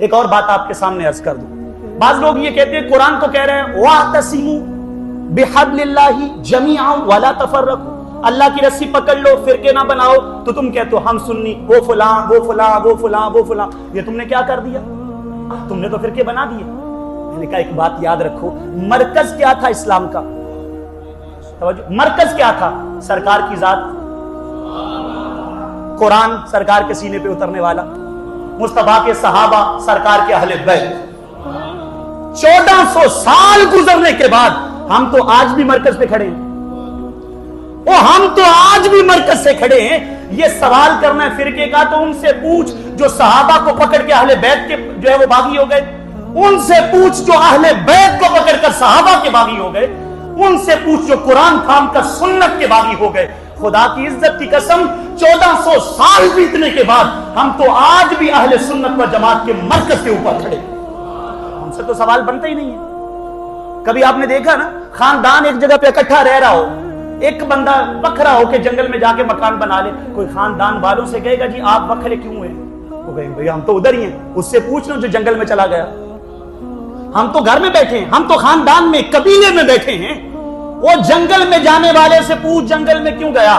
ایک اور بات آپ کے سامنے عرض کر دوں. بعض لوگ یہ کہتے ہیں قرآن تو کہہ رہے ہیں وَاعْتَصِمُوا بِحَبْلِ اللَّهِ جَمِيعًا وَلَا تَفَرَّقُوا, اللہ کی رسی پکڑ لو, فرقے نہ بناؤ. تو تم کہتے ہو ہم سنی, وہ فلاں وہ فلاں وہ فلاں وہ فلاں. یہ تم نے کیا کر دیا؟ تم نے تو فرقے بنا دیے. میں نے کہا ایک بات یاد رکھو, مرکز کیا تھا اسلام کا؟ توجہ, مرکز کیا تھا؟ سرکار کی ذات, قرآن سرکار کے سینے پہ اترنے والا, مصطفیٰ کے صحابہ, سرکار کے اہل بیت. 1400 سال گزرنے کے بعد ہم تو آج بھی مرکز پہ کھڑے ہیں. ہم تو آج بھی مرکز سے کھڑے ہیں. یہ سوال کرنا ہے فرقے کا تو ان سے پوچھ جو صحابہ کو پکڑ کے اہل بیت کے جو ہے وہ باغی ہو گئے. ان سے پوچھ جو اہل بیت کو پکڑ کر صحابہ کے باغی ہو گئے. ان سے پوچھ جو قرآن تھام کر سنت کے باغی ہو گئے. خدا کی عزت کی قسم 1400 سال بیتنے کے بعد ہم تو آج بھی اہل سنت و جماعت کے مرکز کے اوپر کھڑے. ہم سے تو سوال بنتا ہی نہیں ہے. کبھی آپ نے دیکھا نا, خاندان ایک جگہ پہ اکٹھا رہ رہا ہو, ایک بندہ بکھرا ہو کے جنگل میں جا کے مکان بنا لے, کوئی خاندان والوں سے کہے گا جی آپ بکھرے کیوں ہیں؟ وہ کہیں بھئی ہم تو ادھر ہی ہیں. اس سے پوچھ لو جو جنگل میں چلا گیا. ہم تو گھر میں بیٹھے ہیں, ہم تو خاندان میں قبیلے میں بیٹھے ہیں. وہ جنگل میں جانے والے سے پوچھ جنگل میں کیوں گیا.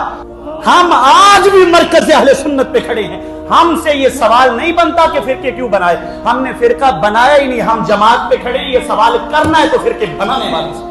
ہم آج بھی مرکز اہل سنت پہ کھڑے ہیں. ہم سے یہ سوال نہیں بنتا کہ فرقے کیوں بنائے. ہم نے فرقہ بنایا ہی نہیں, ہم جماعت پہ کھڑے ہیں. یہ سوال کرنا ہے تو فرقے بنانے والے سے.